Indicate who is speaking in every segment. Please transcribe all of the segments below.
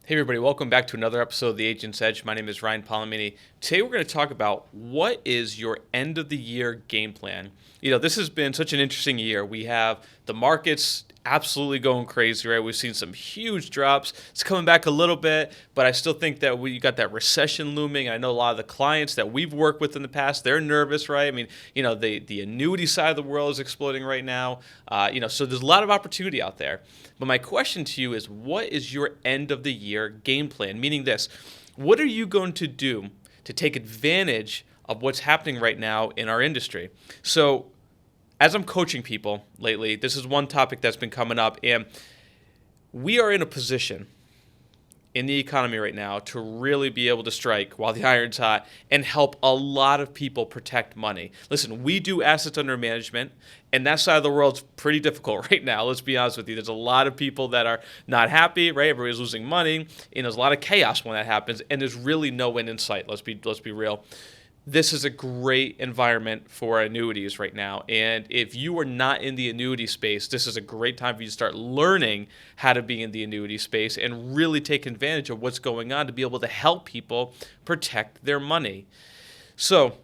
Speaker 1: Hey everybody, welcome back to another episode of The Agent's Edge. My name is Ryan Polimeni. Today we're going to talk about what is your end of the year game plan. This has been such an interesting year. We have the markets absolutely going crazy, right? We've seen some huge drops. It's coming back a little bit, but I still think that we got that recession looming. I know a lot of the clients that we've worked with in the past, they're nervous, right? I mean, the annuity side of the world is exploding right now. So there's a lot of opportunity out there. But my question to you is, what is your end of the year game plan? Meaning this, what are you going to do to take advantage of what's happening right now in our industry? So as I'm coaching people lately, this is one topic that's been coming up, and we are in a position in the economy right now to really be able to strike while the iron's hot and help a lot of people protect money. Listen, we do assets under management, and that side of the world's pretty difficult right now. Let's be honest with you. There's a lot of people that are not happy, right? Everybody's losing money, and there's a lot of chaos when that happens, and there's really no end in sight. Let's be real. This is a great environment for annuities right now. And if you are not in the annuity space, this is a great time for you to start learning how to be in the annuity space and really take advantage of what's going on to be able to help people protect their money. So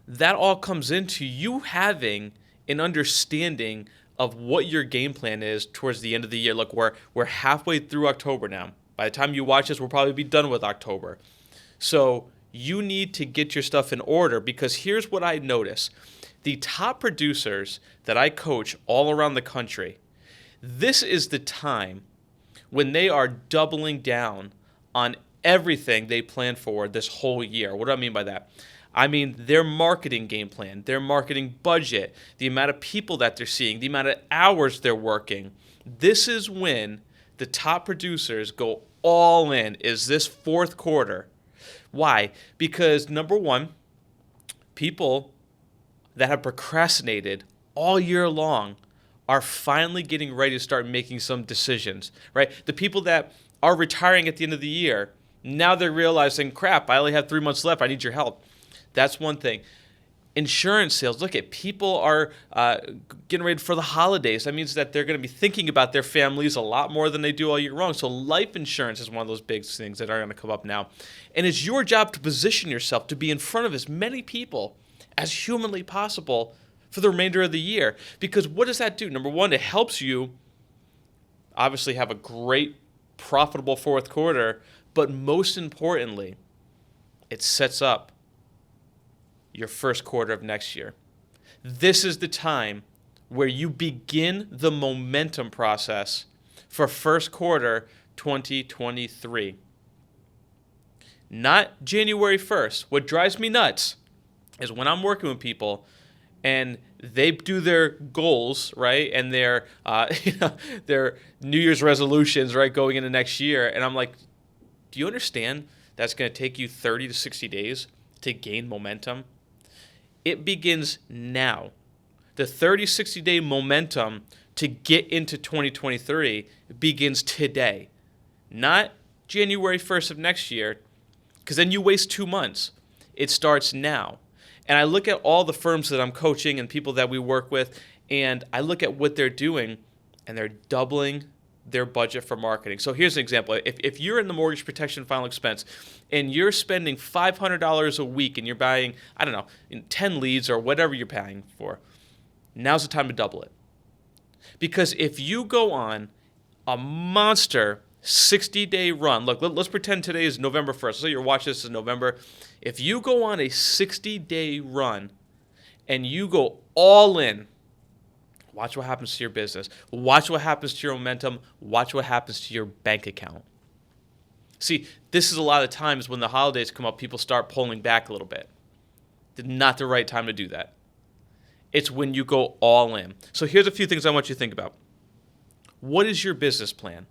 Speaker 1: that all comes into you having an understanding of what your game plan is towards the end of the year. Look, we're halfway through October now. By the time you watch this, we'll probably be done with October. So you need to get your stuff in order, because here's what I notice. The top producers that I coach all around the country, this is the time when they are doubling down on everything they planned for this whole year. What do I mean by that? I mean their marketing game plan, their marketing budget, the amount of people that they're seeing, the amount of hours they're working. This is when the top producers go all in, is this fourth quarter. Why? Because number one, people that have procrastinated all year long are finally getting ready to start making some decisions, right? The people that are retiring at the end of the year, now they're realizing, crap, I only have 3 months left. I need your help. That's one thing. Insurance sales, look at people are getting ready for the holidays. That means that they're going to be thinking about their families a lot more than they do all year long. So life insurance is one of those big things that are going to come up now. And it's your job to position yourself to be in front of as many people as humanly possible for the remainder of the year. Because what does that do? Number one, it helps you obviously have a great, profitable fourth quarter. But most importantly, it sets up your first quarter of next year. This is the time where you begin the momentum process for first quarter 2023. Not January 1st. What drives me nuts is when I'm working with people and they do their goals, right, and their their New Year's resolutions, right, going into next year, and I'm like, do you understand that's going to take you 30 to 60 days to gain momentum? It begins now. The 30, 60-day momentum to get into 2023 begins today, not January 1st of next year, because then you waste 2 months. It starts now. And I look at all the firms that I'm coaching and people that we work with, and I look at what they're doing, and they're doubling their budget for marketing. So here's an example. If you're in the mortgage protection final expense and you're spending $500 a week and you're buying, 10 leads or whatever you're paying for, now's the time to double it. Because if you go on a monster 60-day run, look, let's pretend today is November 1st. So you're watching this in November. If you go on a 60-day run and you go all in, watch what happens to your business. Watch what happens to your momentum. Watch what happens to your bank account. See, this is a lot of times when the holidays come up, people start pulling back a little bit. Not the right time to do that. It's when you go all in. So here's a few things I want you to think about. What is your business plan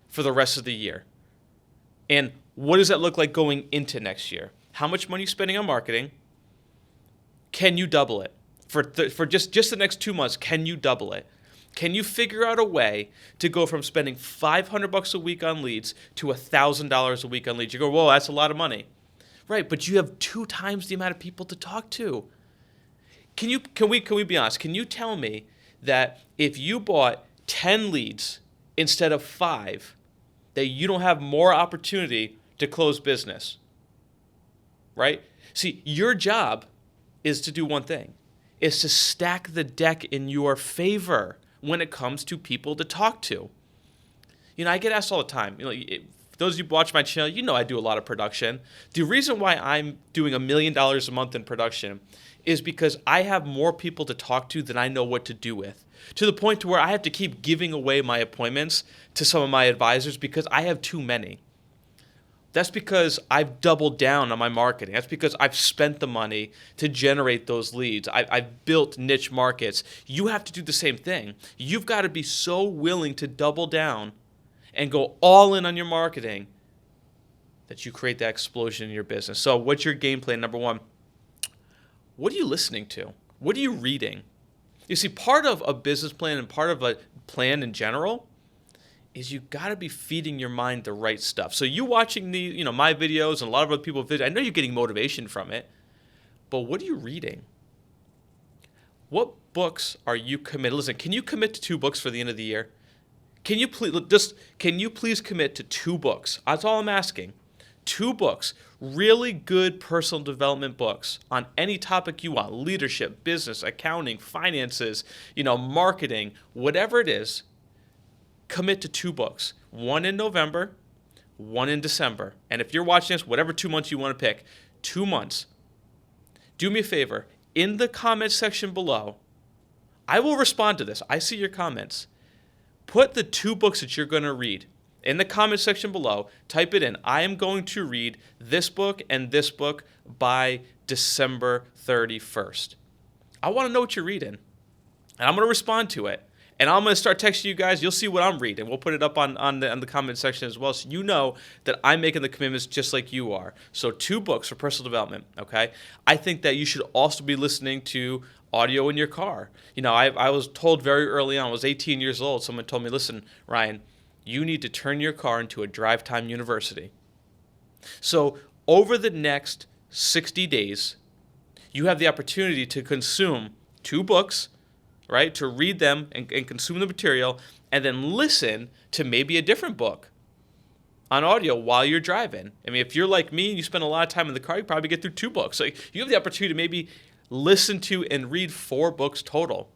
Speaker 1: for the rest of the year? And what does that look like going into next year? How much money are you spending on marketing? Can you double it? For just the next 2 months, can you double it? Can you figure out a way to go from spending $500 a week on leads to $1,000 a week on leads? You go, whoa, that's a lot of money. Right, but you have 2 times the amount of people to talk to. Can we be honest? Can you tell me that if you bought 10 leads instead of 5, that you don't have more opportunity to close business, right? See, your job is to do one thing, is to stack the deck in your favor when it comes to people to talk to. I get asked all the time, those of you who watch my channel, I do a lot of production. The reason why I'm doing $1 million a month in production is because I have more people to talk to than I know what to do with. To the point to where I have to keep giving away my appointments to some of my advisors because I have too many. That's because I've doubled down on my marketing. That's because I've spent the money to generate those leads. I've built niche markets. You have to do the same thing. You've got to be so willing to double down and go all in on your marketing that you create that explosion in your business. So what's your game plan? Number one, what are you listening to? What are you reading? You see, part of a business plan and part of a plan in general is you got to be feeding your mind the right stuff. So you watching my videos and a lot of other people's videos, I know you're getting motivation from it, but what are you reading? What books are you committed? Listen, can you commit to 2 books for the end of the year? Can you please commit to 2 books? That's all I'm asking. 2 books, really good personal development books on any topic you want, leadership, business, accounting, finances, marketing, whatever it is. Commit to 2 books, one in November, one in December. And if you're watching this, whatever 2 months you want to pick, 2 months. Do me a favor, in the comments section below, I will respond to this. I see your comments. Put the 2 books that you're going to read in the comment section below. Type it in. I am going to read this book and this book by December 31st. I want to know what you're reading, and I'm going to respond to it. And I'm going to start texting you guys. You'll see what I'm reading. We'll put it up on the comment section as well, so you know that I'm making the commitments just like you are. So 2 books for personal development, okay? I think that you should also be listening to audio in your car. I was told very early on, I was 18 years old, someone told me, listen, Ryan, you need to turn your car into a drive time university. So over the next 60 days, you have the opportunity to consume 2 books, right, to read them and consume the material, and then listen to maybe a different book on audio while you're driving. I mean, if you're like me and you spend a lot of time in the car, you probably get through 2 books. So you have the opportunity to maybe listen to and read 4 books total.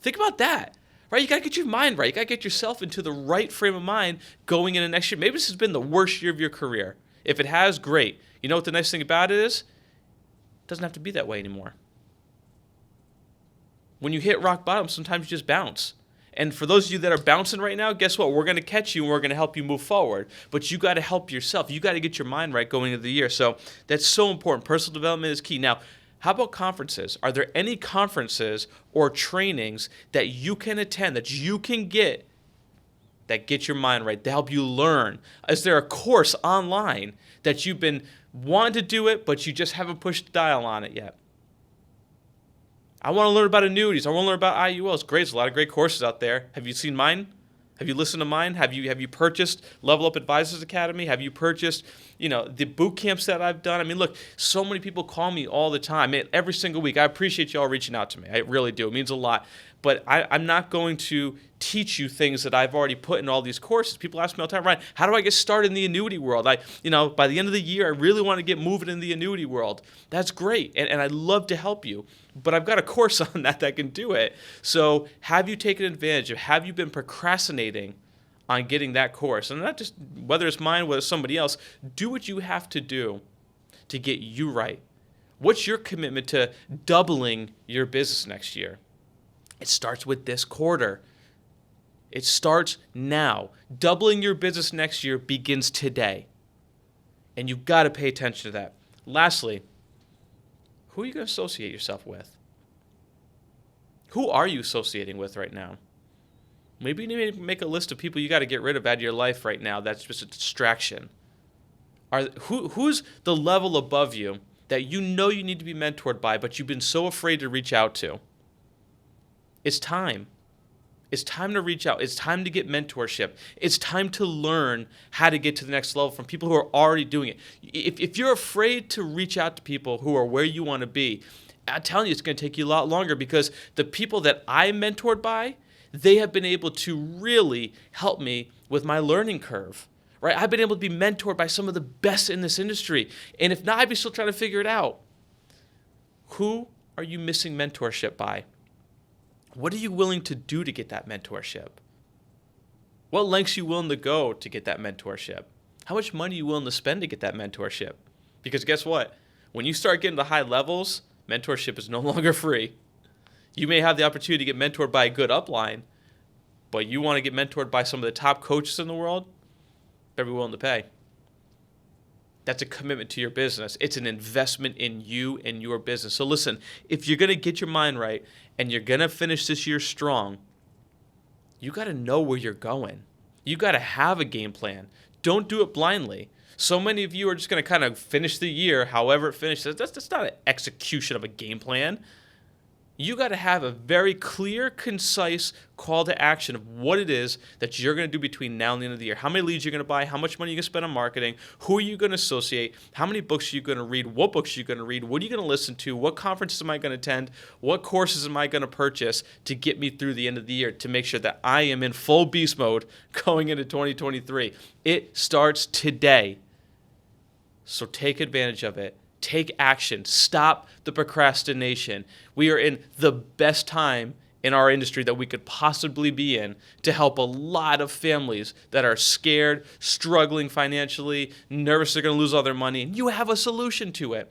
Speaker 1: Think about that, right? You got to get your mind right. You got to get yourself into the right frame of mind going into next year. Maybe this has been the worst year of your career. If it has, great. You know what the nice thing about it is? It doesn't have to be that way anymore. When you hit rock bottom, sometimes you just bounce. And for those of you that are bouncing right now, guess what? We're going to catch you and we're going to help you move forward. But you got to help yourself. You got to get your mind right going into the year. So that's so important. Personal development is key. Now, how about conferences? Are there any conferences or trainings that you can attend, that you can get, that get your mind right, to help you learn? Is there a course online that you've been wanting to do it, but you just haven't pushed the dial on it yet? I want to learn about annuities. I want to learn about IULs. Great. There's a lot of great courses out there. Have you seen mine? Have you listened to mine? Have you purchased Level Up Advisors Academy? Have you purchased, the boot camps that I've done? I mean, look, so many people call me all the time, every single week. I appreciate y'all reaching out to me. I really do. It means a lot. But I'm not going to teach you things that I've already put in all these courses. People ask me all the time, Ryan, how do I get started in the annuity world? By the end of the year, I really want to get moving in the annuity world. That's great, and I'd love to help you. But I've got a course on that can do it. So have you taken advantage of, have you been procrastinating on getting that course? And not just, whether it's mine, whether it's somebody else, do what you have to do to get you right. What's your commitment to doubling your business next year? It starts with this quarter. It starts now. Doubling your business next year begins today. And you've got to pay attention to that. Lastly, who are you going to associate yourself with? Who are you associating with right now? Maybe you need to make a list of people you got to get rid of out of your life right now. That's just a distraction. Who's the level above you that you know you need to be mentored by, but you've been so afraid to reach out to? It's time. It's time to reach out. It's time to get mentorship. It's time to learn how to get to the next level from people who are already doing it. If you're afraid to reach out to people who are where you want to be, I'm telling you, it's going to take you a lot longer, because the people that I'm mentored by, they have been able to really help me with my learning curve. right? I've been able to be mentored by some of the best in this industry. And if not, I'd be still trying to figure it out. Who are you missing mentorship by? What are you willing to do to get that mentorship? What lengths are you willing to go to get that mentorship? How much money are you willing to spend to get that mentorship? Because guess what? When you start getting to high levels, mentorship is no longer free. You may have the opportunity to get mentored by a good upline, but you want to get mentored by some of the top coaches in the world, better be willing to pay. That's a commitment to your business. It's an investment in you and your business. So listen, if you're going to get your mind right and you're going to finish this year strong, you got to know where you're going. You got to have a game plan. Don't do it blindly. So many of you are just going to kind of finish the year however it finishes. That's not an execution of a game plan. You got to have a very clear, concise call to action of what it is that you're going to do between now and the end of the year. How many leads you're going to buy, how much money you're going to spend on marketing, who are you going to associate, how many books are you going to read, what books are you going to read, what are you going to listen to, what conferences am I going to attend, what courses am I going to purchase to get me through the end of the year to make sure that I am in full beast mode going into 2023. It starts today. So take advantage of it. Take action. Stop the procrastination. We are in the best time in our industry that we could possibly be in to help a lot of families that are scared, struggling financially, nervous they're going to lose all their money, and you have a solution to it.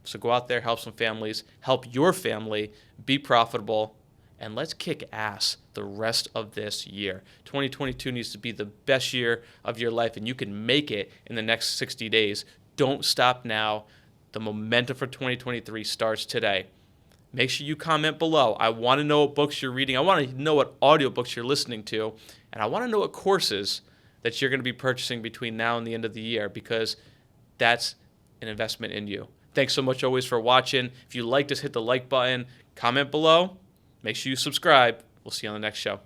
Speaker 1: So go out there, help some families, help your family be profitable, and let's kick ass the rest of this year. 2022 needs to be the best year of your life, and you can make it in the next 60 days. Don't stop now. The momentum for 2023 starts today. Make sure you comment below. I want to know what books you're reading. I want to know what audiobooks you're listening to. And I want to know what courses that you're going to be purchasing between now and the end of the year, because that's an investment in you. Thanks so much always for watching. If you like this, hit the like button. Comment below. Make sure you subscribe. We'll see you on the next show.